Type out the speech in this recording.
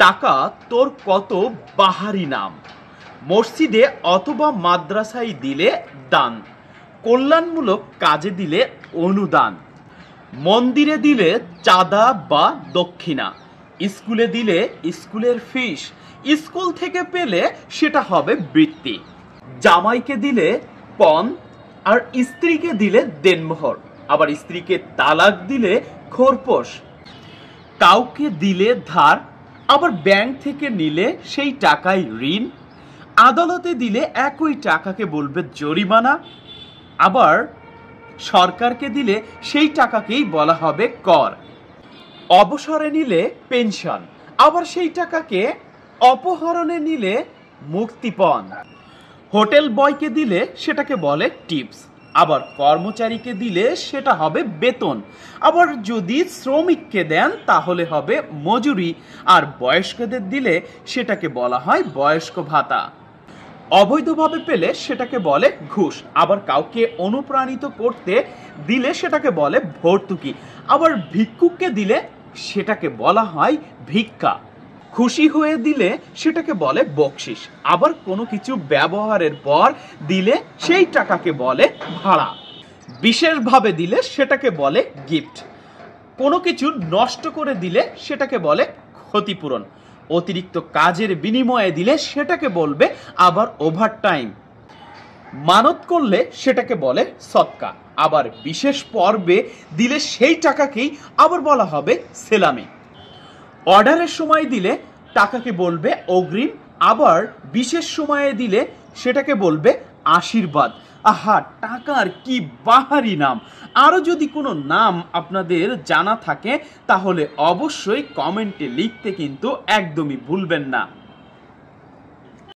টাকা তোর কত বাহারি নাম, মসজিদে অথবা মাদ্রাসায় দিলে দান, কল্যাণমূলক কাজে দিলে অনুদান, মন্দিরে দিলে চাঁদা বা দক্ষিণা, স্কুলে দিলে স্কুলের ফিস, স্কুল থেকে পেলে সেটা হবে বৃত্তি, জামাইকে দিলে পণ, আর স্ত্রীকে দিলে দেনমোহর, আবার স্ত্রীকে তালাক দিলে খোরপোশ, কাউকে দিলে ধার, আবার ব্যাংক থেকে নিলে সেই টাকায় ঋণ, আদালতে দিলে একই টাকাকে বলবে জরিমানা, আবার সরকারকে দিলে সেই টাকাকেই বলা হবে কর, অবসরে নিলে পেনশন, আবার সেই টাকাকে অপহরণে নিলে মুক্তিপণ, হোটেল বয়কে দিলে সেটাকে বলে টিপস, আবার কর্মচারীকে দিলে সেটা হবে বেতন, আবার যদি শ্রমিককে দেন তাহলে হবে মজুরি, আর বয়স্কদের দিলে সেটাকে বলা হয় বয়স্ক ভাতা, অবৈধভাবে পেলে সেটাকে বলে ঘুষ, আবার কাউকে অনুপ্রাণিত করতে দিলে সেটাকে বলে ভর্তুকি, আবার ভিক্ষুককে দিলে সেটাকে বলা হয় ভিক্ষা, খুশি হয়ে দিলে সেটাকে বলে বকশিস, আবার কোনো কিছু ব্যবহারের পর দিলে সেই টাকাকে বলে ভাড়া, বিশেষভাবে দিলে সেটাকে বলে গিফট, কোনো কিছু নষ্ট করে দিলে সেটাকে বলে ক্ষতিপূরণ, অতিরিক্ত কাজের বিনিময়ে দিলে সেটাকে বলবে আবার ওভারটাইম, মানত করলে সেটাকে বলে সদকা, আবার বিশেষ পর্বে দিলে সেই টাকাকেই আবার বলা হবে সেলামি, অর্ডারের সময় দিলে টাকাকে বলবে অগ্রিম, আবার বিশেষ সময়ে দিলে সেটাকে বলবে আশীর্বাদ। আহা, টাকার কি বাহারি নাম! আরো যদি কোনো নাম আপনাদের জানা থাকে তাহলে অবশ্যই কমেন্টে লিখতে কিন্তু একদমই ভুলবেন না।